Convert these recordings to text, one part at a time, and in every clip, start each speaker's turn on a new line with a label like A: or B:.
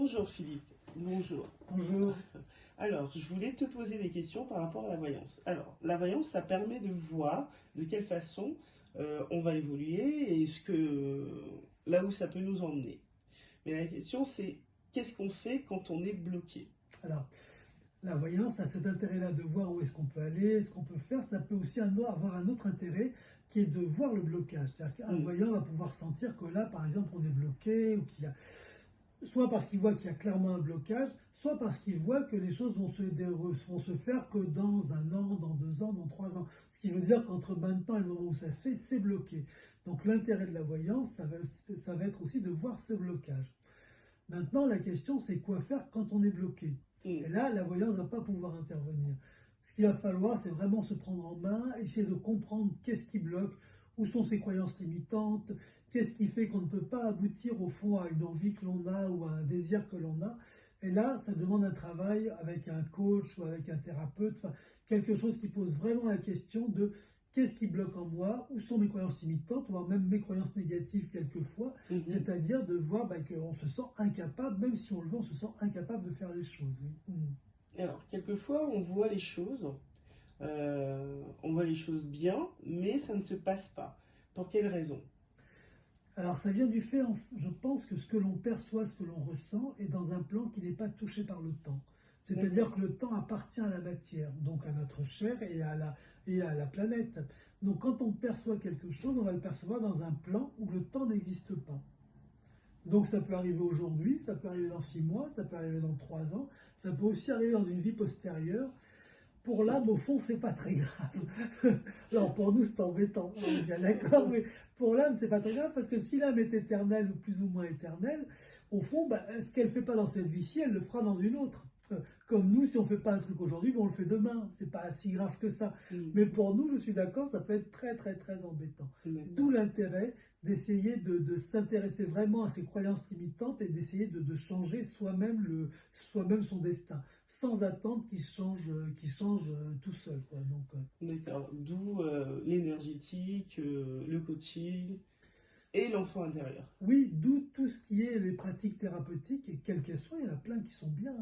A: Bonjour Philippe, bonjour.
B: Bonjour.
A: Alors, je voulais te poser des questions par rapport à la voyance. Alors, la voyance, ça permet de voir de quelle façon on va évoluer et là où ça peut nous emmener. Mais la question, c'est qu'est-ce qu'on fait quand on est bloqué?
B: Alors, la voyance a cet intérêt-là de voir où est-ce qu'on peut aller, ce qu'on peut faire. Ça peut aussi avoir un autre intérêt qui est de voir le blocage. C'est-à-dire qu'un voyant va pouvoir sentir que là, par exemple, on est bloqué ou qu'il y a... Soit parce qu'il voit qu'il y a clairement un blocage, soit parce qu'il voit que les choses vont se faire que dans 1 an, dans 2 ans, dans 3 ans. Ce qui veut dire qu'entre maintenant et le moment où ça se fait, c'est bloqué. Donc l'intérêt de la voyance, ça va être aussi de voir ce blocage. Maintenant, la question, c'est quoi faire quand on est bloqué. Et là, la voyance ne va pas pouvoir intervenir. Ce qu'il va falloir, c'est vraiment se prendre en main, essayer de comprendre qu'est-ce qui bloque, où sont ses croyances limitantes, qu'est-ce qui fait qu'on ne peut pas aboutir au fond à une envie que l'on a ou à un désir que l'on a. Et là, ça demande un travail avec un coach ou avec un thérapeute, enfin, quelque chose qui pose vraiment la question de qu'est-ce qui bloque en moi, où sont mes croyances limitantes, voire même mes croyances négatives quelquefois, c'est-à-dire de voir qu'on se sent incapable, même si on le veut, on se sent incapable de faire les choses. Oui.
A: Alors, quelquefois, on voit les choses bien, mais ça ne se passe pas. Pour quelle raison?
B: Alors ça vient du fait, je pense, que ce que l'on perçoit, ce que l'on ressent, est dans un plan qui n'est pas touché par le temps. C'est-à-dire que le temps appartient à la matière, donc à notre chair et à la planète. Donc quand on perçoit quelque chose, on va le percevoir dans un plan où le temps n'existe pas. Donc ça peut arriver aujourd'hui, ça peut arriver dans 6 mois, ça peut arriver dans 3 ans, ça peut aussi arriver dans une vie postérieure. Pour l'âme, au fond, c'est pas très grave. Alors pour nous, c'est embêtant, on est bien d'accord, mais pour l'âme, c'est pas très grave, parce que si l'âme est éternelle ou plus ou moins éternelle, au fond, ce qu'elle fait pas dans cette vie-ci, elle le fera dans une autre. Comme nous, si on fait pas un truc aujourd'hui, on le fait demain. C'est pas si grave que ça. Mais pour nous, je suis d'accord, ça peut être très très très embêtant. D'où l'intérêt d'essayer de s'intéresser vraiment à ses croyances limitantes et d'essayer de changer soi-même son destin, sans attendre qu'il change tout seul, quoi. Donc,
A: D'accord. D'où l'énergétique, le coaching et l'enfant intérieur.
B: oui, d'où tout ce qui est les pratiques thérapeutiques, et quelles qu'elles soient, il y en a plein qui sont bien.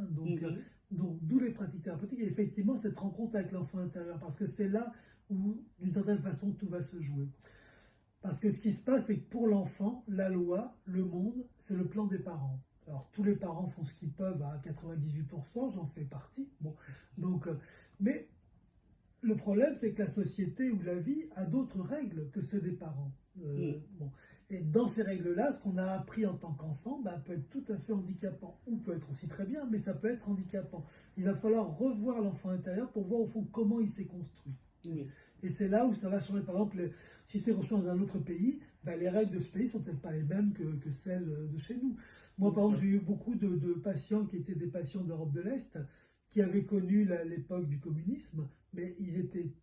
B: Donc d'où les pratiques thérapeutiques, et effectivement cette rencontre avec l'enfant intérieur, parce que c'est là où, d'une certaine façon, tout va se jouer. Parce que ce qui se passe, c'est que pour l'enfant, la loi, le monde, c'est le plan des parents. Alors tous les parents font ce qu'ils peuvent à 98%, j'en fais partie. Bon, donc, mais le problème, c'est que la société ou la vie a d'autres règles que ceux des parents. Bon. Et dans ces règles-là, ce qu'on a appris en tant qu'enfant peut être tout à fait handicapant, ou peut être aussi très bien, mais ça peut être handicapant. Il va falloir revoir l'enfant intérieur pour voir au fond comment il s'est construit. Et c'est là où ça va changer. Par exemple, si c'est construit dans un autre pays, les règles de ce pays sont peut-être pas les mêmes que celles de chez nous. Moi, par exemple, j'ai eu beaucoup de patients qui étaient des patients d'Europe de l'Est, qui avaient connu l'époque du communisme, mais ils étaient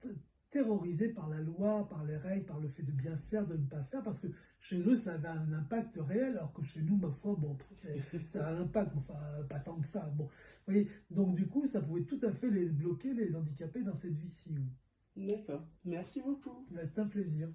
B: terrorisés par la loi, par les règles, par le fait de bien faire, de ne pas faire, parce que chez eux, ça avait un impact réel, alors que chez nous, ma foi, bon, ça a un impact, enfin, pas tant que ça. Bon, vous voyez, donc du coup, ça pouvait tout à fait les bloquer, les handicaper dans cette vie-ci.
A: D'accord. Merci beaucoup.
B: C'est un plaisir.